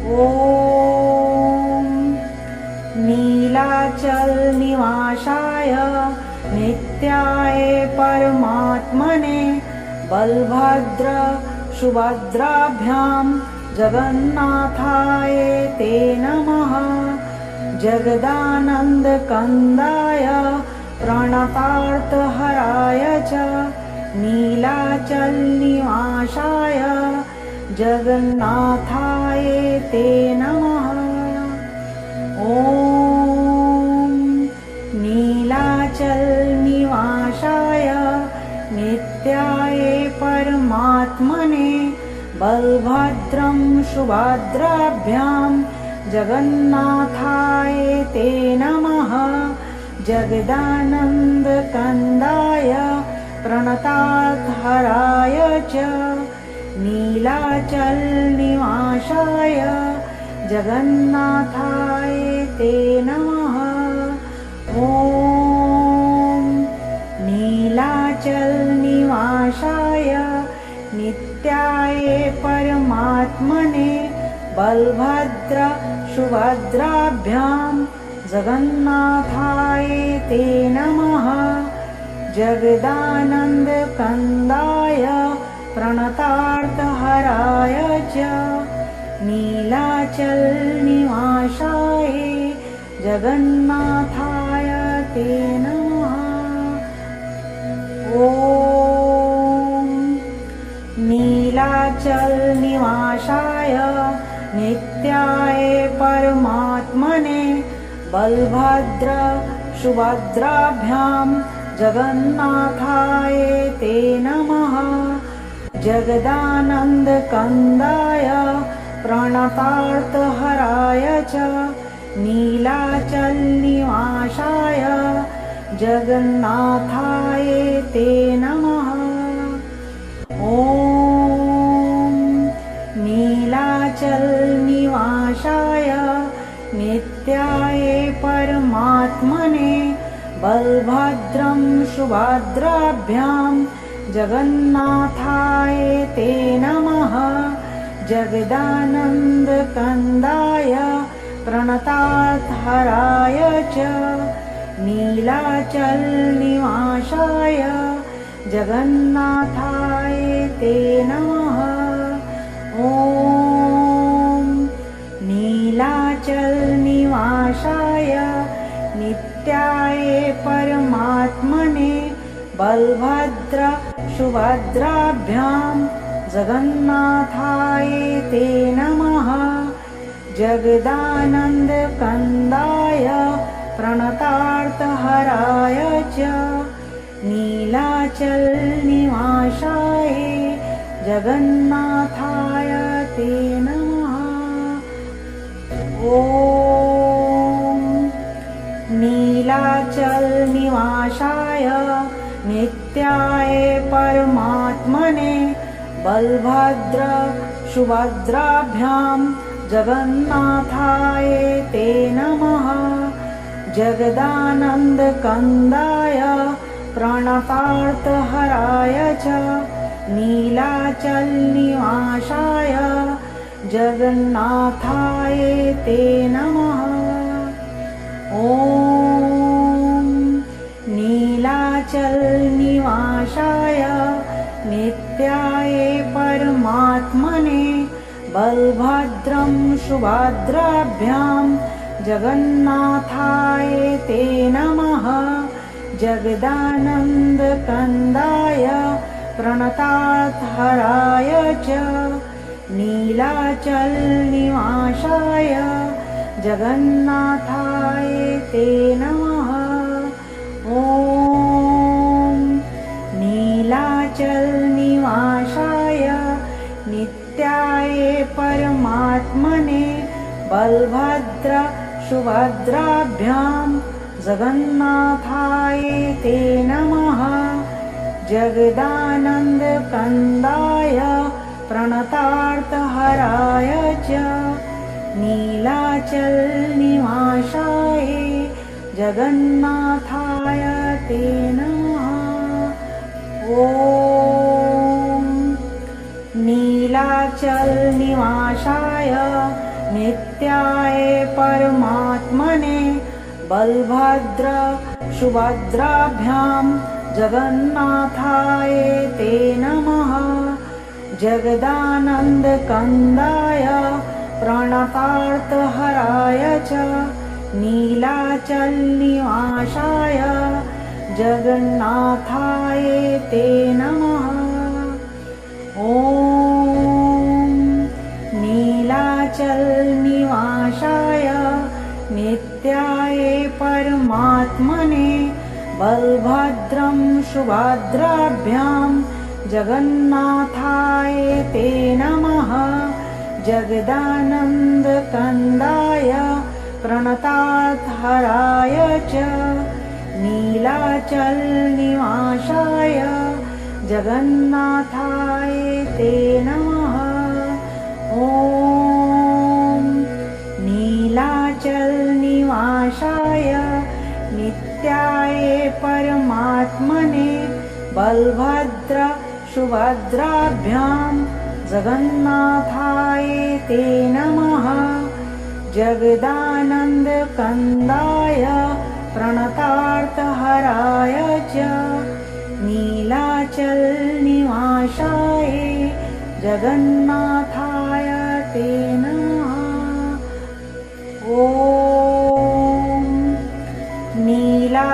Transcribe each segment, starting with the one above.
ॐ नीलाचल निवासाय नित्याय परमात्मने बलभद्र सुभद्राभ्यां जगन्नाथाय ते नमः। जगदानन्दकन्दाय प्रणतार्थहराय च नीलाचल निवासाय जगन्नाथाय ते नमः। ॐ नीलाचल निवासाय नित्याय परमात्मने बलभद्रं सुभद्राभ्यां जगन्नाथाय ते नमः। जगदानन्दकन्दाय प्रणतार्थहराय च नीलाचल निवासाय जगन्नाथाय ते नमः। ॐ नीलाचल निवासाय नित्याय परमात्मने बलभद्र सुभद्राभ्यां जगन्नाथाय ते नमः। जगदानन्दकन्दाय प्रणतार्थहराय च नीलाचल निवासाय जगन्नाथाय ते नमः। ॐ नीलाचल निवासाय नित्याय परमात्मने बलभद्र सुभद्राभ्यां जगन्नाथाय ते नमः। जगदानन्दकन्दाय प्रणतार्थहराय च नीलाचल निवासाय जगन्नाथाय ते नमः। ॐ नीलाचल निवासाय नित्याय परमात्मने बलभद्रं सुभद्राभ्यां जगन्नाथाय ते नमः। जगदानन्दकन्दाय प्रणतार्थहराय च नीलाचल निवासाय जगन्नाथाय ते नमः। ॐ नीलाचल निवासाय नित्याय परमात्मने बलभद्र सुभद्राभ्यां जगन्नाथाय ते नमः। जगदानन्दकन्दाय प्रणतार्थहराय च नीलाचल निवासाय जगन्नाथाय ते नमः। ॐ नीलाचल निवासाय नित्याय परमात्मने बलभद्र सुभद्राभ्यां जगन्नाथाय ते नमः। जगदानन्दकन्दाय प्रणतार्थहराय च नीलाचल निवासाय जगन्नाथाय ते नमः। ॐ नीलाचल निवासाय नित्याय परमात्मने बलभद्रं सुभद्राभ्यां जगन्नाथाय ते नमः। जगदानन्दकन्दाय प्रणतार्थहराय च नीलाचल निवासाय जगन्नाथाय ते नमः। ॐ नीलाचल निवासाय नित्याय परमात्मने बलभद्र सुभद्राभ्यां जगन्नाथाय ते नमः। जगदानन्दकन्दाय प्रणतार्थहराय च नीलाचल निवासाय जगन्नाथाय ते नमः। ॐ नीलाचल निवासाय नित्याय परमात्मने बलभद्र सुभद्राभ्यां जगन्नाथाय ते नमः। जगदानन्दकन्दाय प्रणतार्थहराय च नीलाचलनिवासाय जगन्नाथाय ते नमः। ॐ नीलाचलनिवासाय नित्याय परमात्मने बलभद्रं सुभद्राभ्यां जगन्नाथाय ते नमः। जगदानन्दकन्दाय प्रणतार्थहराय च नीलाचलनिवासाय जगन्नाथाय ते नमः। ॐ नीलाचलनिवासाय नित्याय परमात्मने बलभद्र सुभद्राभ्यां जगन्नाथाय ते नमः। जगदानन्दकन्दाय प्रणतार्थहराय च नीलाचलनिवासाय जगन्नाथाय ते नमः। ॐ नीलाचलनिवासाय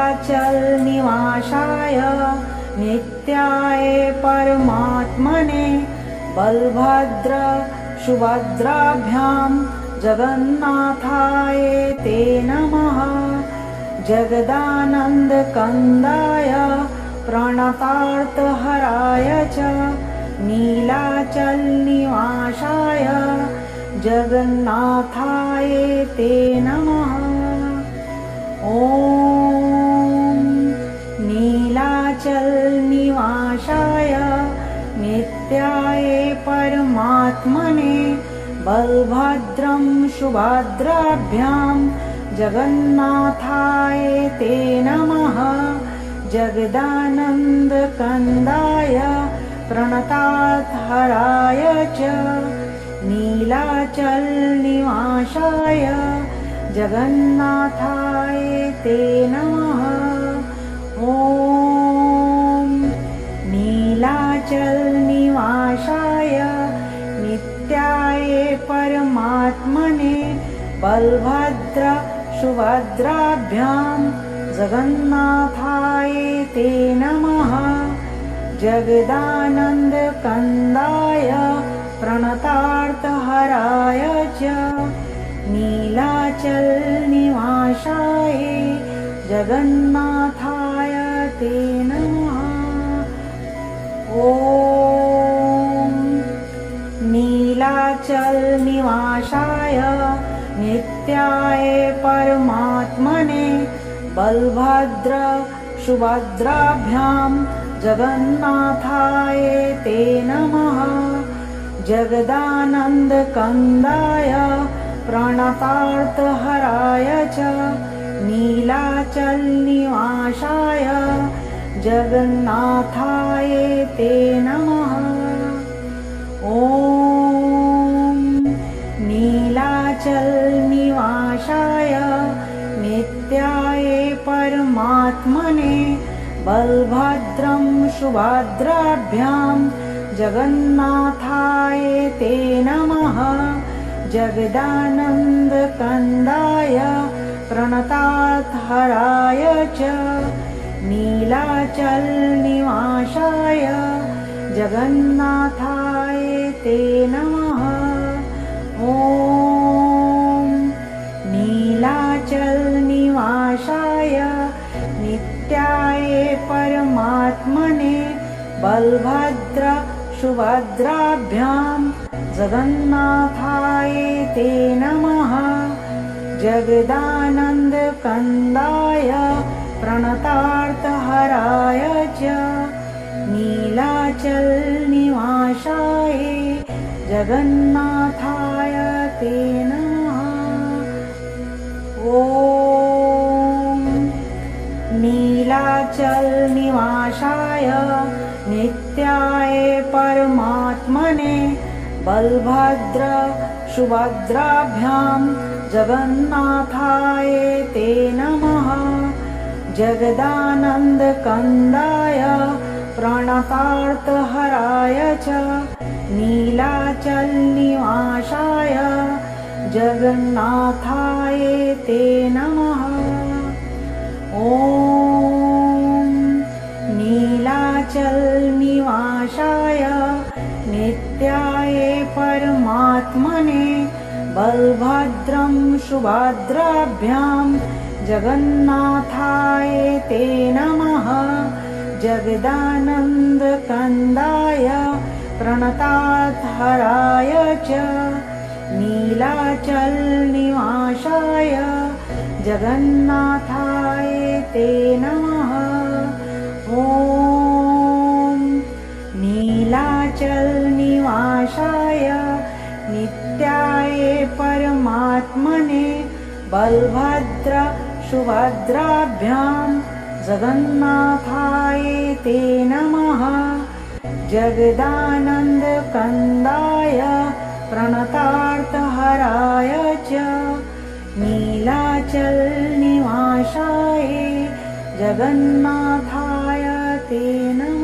नित्याय परमात्मने बलभद्र सुभद्राभ्यां जगन्नाथाय ते नमः। जगदानन्दकन्दाय प्रणतार्थहराय च नीलाचलनिवासाय जगन्नाथाय ते नमः। ॐ नीलाचलनिवासाय नित्याय परमात्मने बलभद्रं सुभद्राभ्यां जगन्नाथाय ते नमः। जगदानन्दकन्दाय प्रणतार्थहराय च नीलाचलनिवासाय जगन्नाथाय ते नमः। ॐ नीलाचलनिवासाय नित्याय परमात्मने बलभद्र सुभद्राभ्यां जगन्नाथाय ते नमः। जगदानन्दकन्दाय प्रणतार्थहराय च नीलाचलनिवासाय जगन्नाथाय ते नमः। ॐ नीलाचलनिवासाय नित्याय परमात्मने बलभद्र सुभद्राभ्यां जगन्नाथाय ते नमः। जगदानन्दकन्दाय प्रणतार्थहराय च नीलाचलनिवासाय जगन्नाथाय ते नमः। ॐ नीलाचलनिवासाय नित्याय परमात्मने बलभद्रं सुभद्राभ्यां जगन्नाथाय ते नमः। जगदानन्दकन्दाय प्रणतार्थहराय च नीलाचलनिवासाय जगन्नाथाय ते नमः। ॐ नीलाचलनिवासाय नित्याय परमात्मने बलभद्र सुभद्राभ्यां जगन्नाथाय ते नमः। जगदानन्दकन्दाय प्रणतार्थहराय च नीलाचलनिवासाय जगन्नाथाय ते नमः। ॐ नीलाचलनिवासाय नित्याय परमात्मने बलभद्र सुभद्राभ्यां जगन्नाथाय ते नमः। जगदानन्दकन्दाय प्रणतार्थहराय च नीलाचलनिवासाय जगन्नाथाय ते नमः। ॐ नीलाचलनिवासाय नित्याय परमात्मने बलभद्रं सुभद्राभ्यां जगन्नाथाय ते नमः। जगदानन्दकन्दाय प्रणतार्थहराय च नीलाचलनिवासाय जगन्नाथाय ते नमः। ॐ नीलाचलनिवासाय नित्याय परमात्मने बलभद्र सुभद्राभ्यां जगन्नाथाय ते नमः। जगदानन्दकन्दाय प्रणतार्थहराय च नीलाचलनिवासाय जगन्नाथाय ते नमः।